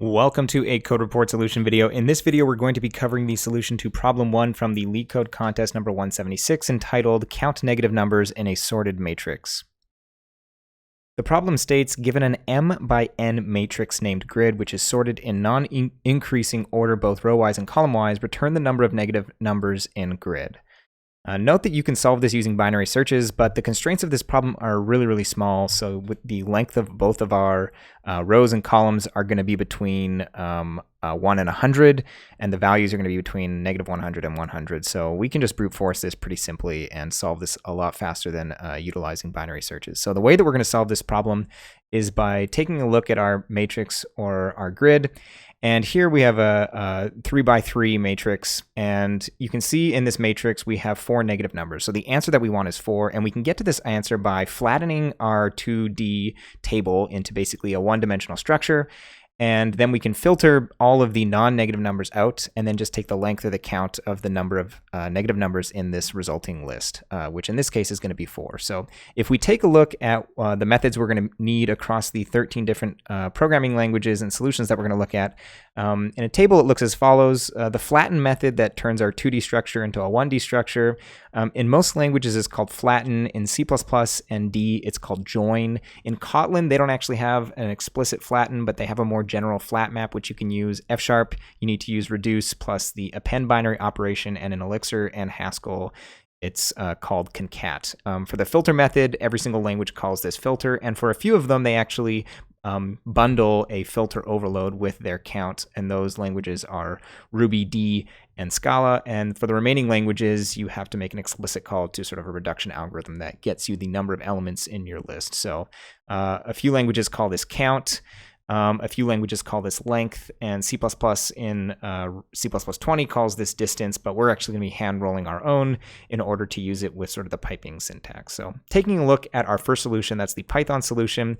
Welcome to a Code Report Solution video. In this video, we're going to be covering the solution to problem 1 from the LeetCode contest number 176 entitled Count Negative Numbers in a Sorted Matrix. The problem states, given an m by n matrix named grid, which is sorted in non-increasing order both row-wise and column-wise, return the number of negative numbers in grid. Note that you can solve this using binary searches, but the constraints of this problem are really small. So with the length of both of our rows and columns are going to be between 1 and 100, and the values are going to be between negative 100 and 100. So we can just brute force this pretty simply and solve this a lot faster than utilizing binary searches. So the way that we're going to solve this problem is by taking a look at our matrix or our grid. And here we have a 3x3 matrix, and you can see in this matrix we have 4 negative numbers. So the answer that we want is 4, and we can get to this answer by flattening our 2D table into basically a one-dimensional structure. And then we can filter all of the non-negative numbers out and then just take the length of the count of the number of negative numbers in this resulting list, which in this case is going to be 4. So if we take a look at the methods we're going to need across the 13 different programming languages and solutions that we're going to look at, in a table it looks as follows. The flatten method that turns our 2D structure into a 1D structure. In most languages is called flatten. In C++ and D it's called join. In Kotlin they don't actually have an explicit flatten, but they have a more general flat map which you can use. FSharp you need to use reduce plus the append binary operation, and in Elixir and Haskell it's called concat. For the filter method, every single language calls this filter, and for a few of them they actually bundle a filter overload with their count, and those languages are Ruby, D, and Scala. And for the remaining languages, you have to make an explicit call to sort of a reduction algorithm that gets you the number of elements in your list. So a few languages call this count. A few languages call this length, and C++ in C++20 calls this distance, but we're actually going to be hand rolling our own in order to use it with sort of the piping syntax. So taking a look at our first solution, that's the Python solution.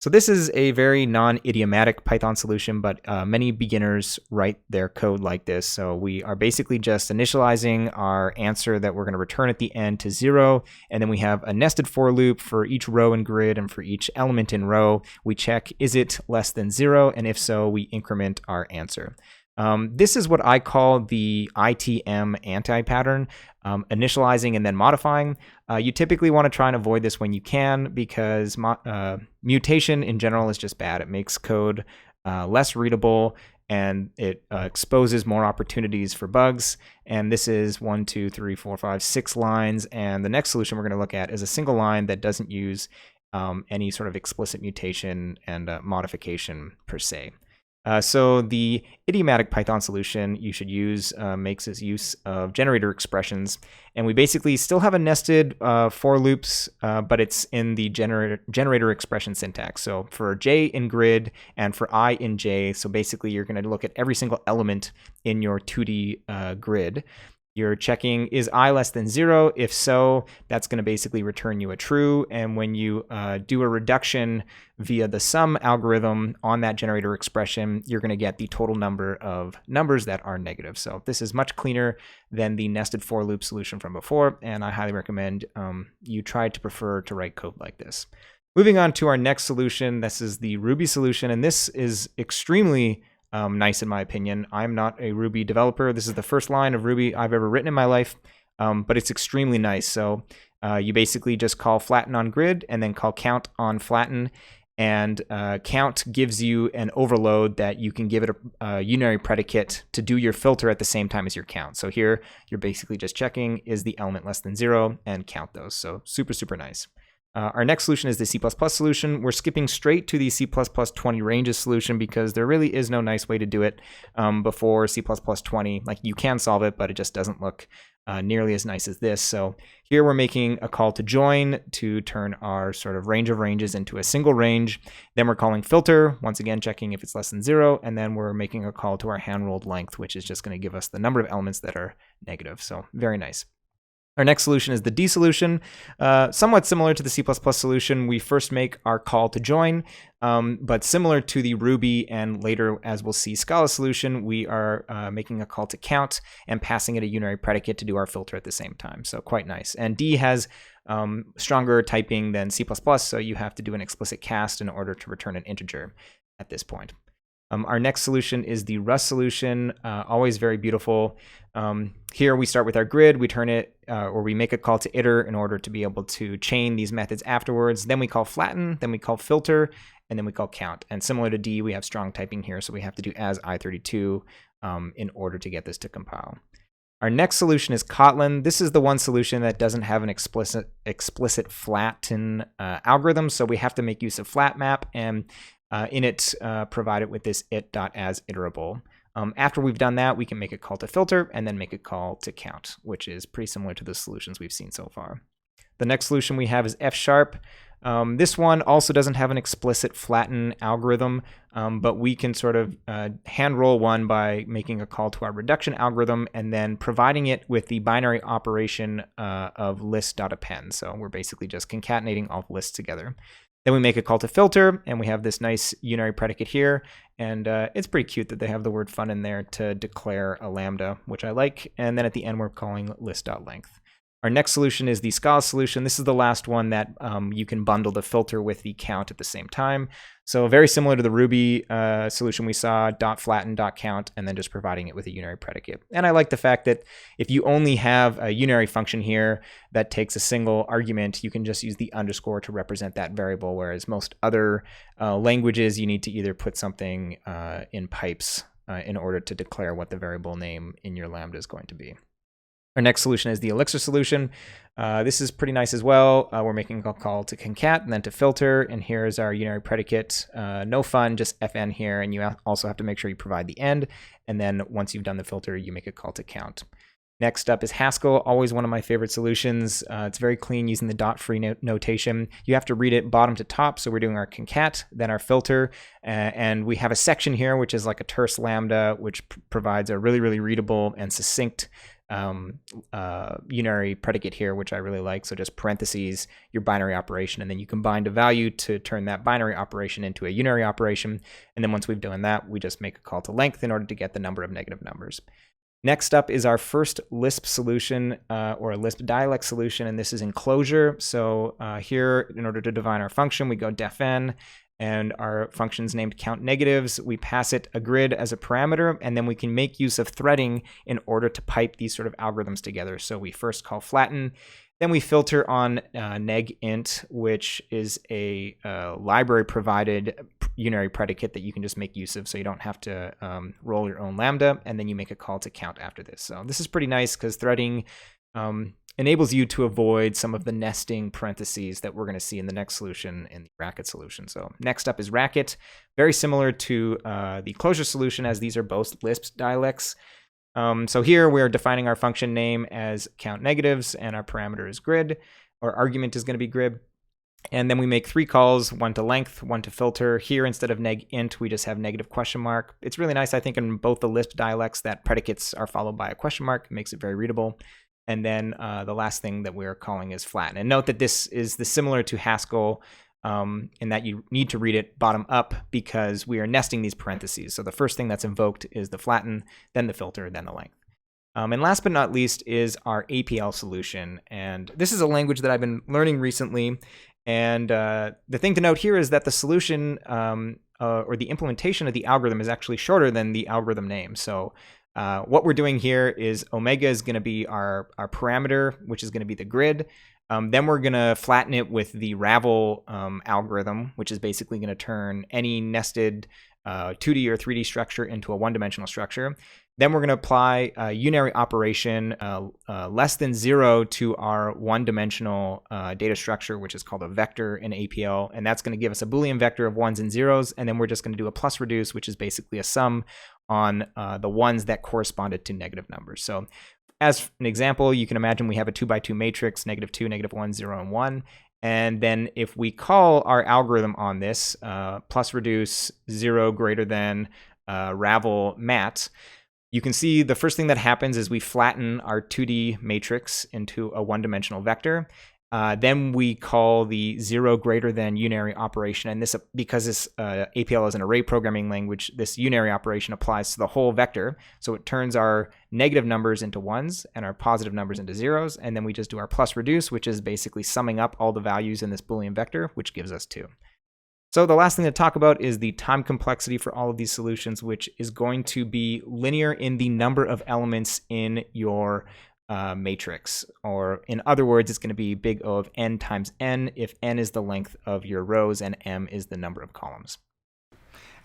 So this is a very non-idiomatic Python solution, but many beginners write their code like this. So we are basically just initializing our answer that we're going to return at the end to 0, and then we have a nested for loop for each row in grid, and for each element in row, we check, is it less than 0? And if so, we increment our answer. This is what I call the ITM anti-pattern, initializing and then modifying. You typically want to try and avoid this when you can, because mutation in general is just bad. It makes code less readable, and it exposes more opportunities for bugs. And this is 1, 2, 3, 4, 5, 6 lines. And the next solution we're going to look at is a single line that doesn't use any sort of explicit mutation and modification per se. So the idiomatic Python solution you should use makes its use of generator expressions, and we basically still have a nested for loops, but it's in the generator expression syntax. So for j in grid and for I in j, so basically you're going to look at every single element in your 2D grid. You're checking, is I less than 0? If so, that's going to basically return you a true. And when you do a reduction via the sum algorithm on that generator expression, you're going to get the total number of numbers that are negative. So this is much cleaner than the nested for loop solution from before, and I highly recommend you try to prefer to write code like this. Moving on to our next solution, this is the Ruby solution, and this is extremely nice in my opinion. I'm not a Ruby developer. This is the first line of Ruby I've ever written in my life, but it's extremely nice. So you basically just call flatten on grid and then call count on flatten, and count gives you an overload that you can give it a unary predicate to do your filter at the same time as your count. So here you're basically just checking, is the element less than 0, and count those. So super nice. Our next solution is the C++ solution. We're skipping straight to the C++20 ranges solution because there really is no nice way to do it before C++20. Like, you can solve it, but it just doesn't look nearly as nice as this. So here we're making a call to join to turn our sort of range of ranges into a single range. Then we're calling filter, once again checking if it's less than 0, and then we're making a call to our hand-rolled length, which is just going to give us the number of elements that are negative. So very nice. Our next solution is the D solution. Somewhat similar to the C++ solution, we first make our call to join, but similar to the Ruby and later, as we'll see, Scala Solution, we are making a call to count and passing it a unary predicate to do our filter at the same time. So quite nice. And D has stronger typing than C++, so you have to do an explicit cast in order to return an integer at this point. Our next solution is the Rust solution, always very beautiful. Here we start with our grid, we turn it, or we make a call to iter in order to be able to chain these methods afterwards. Then we call flatten, then we call filter, and then we call count. And similar to D, we have strong typing here, so we have to do as I32 in order to get this to compile. Our next solution is Kotlin. This is the one solution that doesn't have an explicit flatten algorithm, so we have to make use of flat map, and in it provide it with this it.asIterable. After we've done that, we can make a call to filter and then make a call to count, which is pretty similar to the solutions we've seen so far. The next solution we have is FSharp. This one also doesn't have an explicit flatten algorithm, but we can sort of hand roll one by making a call to our reduction algorithm and then providing it with the binary operation of list.append. So we're basically just concatenating all the lists together. Then we make a call to filter, and we have this nice unary predicate here. And it's pretty cute that they have the word fun in there to declare a lambda, which I like. And then at the end, we're calling list.length. Our next solution is the Scala Solution. This is the last one that you can bundle the filter with the count at the same time. So very similar to the Ruby solution we saw, .flatten, .count, and then just providing it with a unary predicate. And I like the fact that if you only have a unary function here that takes a single argument, you can just use the underscore to represent that variable, whereas most other languages, you need to either put something in pipes in order to declare what the variable name in your lambda is going to be. Our next solution is the Elixir Solution. This is pretty nice as well. We're making a call to concat and then to filter, and here's our unary predicate. No fun, just fn here, and you also have to make sure you provide the end, and then once you've done the filter, you make a call to count. Next up is Haskell, always one of my favorite solutions. It's very clean using the dot-free notation. You have to read it bottom to top, so we're doing our concat, then our filter, and we have a section here, which is like a terse lambda, which provides a really, really readable and succinct unary predicate here, which I really like. So just parentheses, your binary operation, and then you combine a value to turn that binary operation into a unary operation. And then once we've done that, we just make a call to length in order to get the number of negative numbers. Next up is our first Lisp solution, or a Lisp dialect solution, and this is enclosure. So here, in order to define our function, we go defn, and our function's named count negatives. We pass it a grid as a parameter, and then we can make use of threading in order to pipe these sort of algorithms together. So we first call flatten, then we filter on negint, which is a library provided unary predicate that you can just make use of, so you don't have to roll your own lambda, and then you make a call to count after this. So this is pretty nice because threading enables you to avoid some of the nesting parentheses that we're going to see in the next solution in the Racket solution. So next up is Racket, very similar to the closure solution, as these are both Lisp dialects. So here we're defining our function name as count negatives, and our parameter is grid, or argument is going to be grid. And then we make three calls, one to length, one to filter. Here, instead of negint, we just have negative question mark. It's really nice, I think, in both the Lisp dialects that predicates are followed by a question mark. It makes it very readable. And then the last thing that we're calling is flatten. And note that this is similar to Haskell in that you need to read it bottom up because we are nesting these parentheses. So the first thing that's invoked is the flatten, then the filter, then the length. And last but not least is our APL solution. And this is a language that I've been learning recently. And the thing to note here is that the solution or the implementation of the algorithm is actually shorter than the algorithm name. So what we're doing here is omega is going to be our parameter, which is going to be the grid. Then we're going to flatten it with the ravel algorithm, which is basically going to turn any nested 2D or 3D structure into a one-dimensional structure. Then we're going to apply a unary operation less than 0 to our one-dimensional data structure, which is called a vector in APL. And that's going to give us a Boolean vector of ones and zeros. And then we're just going to do a plus reduce, which is basically a sum on the ones that corresponded to negative numbers. So as an example, you can imagine we have a 2x2 matrix, -2, -1, 0, and 1. And then if we call our algorithm on this, plus reduce 0 greater than ravel mat, you can see the first thing that happens is we flatten our 2D matrix into a one-dimensional vector. Then we call the 0 greater than unary operation, and this, because this APL is an array programming language, this unary operation applies to the whole vector. So it turns our negative numbers into ones and our positive numbers into zeros, and then we just do our plus reduce, which is basically summing up all the values in this Boolean vector, which gives us 2. So the last thing to talk about is the time complexity for all of these solutions, which is going to be linear in the number of elements in your matrix. Or in other words, it's going to be big O of n times n if n is the length of your rows and m is the number of columns.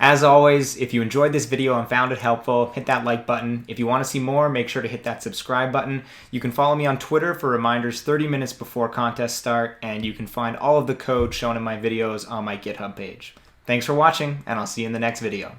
As always, if you enjoyed this video and found it helpful, hit that like button. If you want to see more, make sure to hit that subscribe button. You can follow me on Twitter for reminders 30 minutes before contests start, and you can find all of the code shown in my videos on my GitHub page. Thanks for watching, and I'll see you in the next video.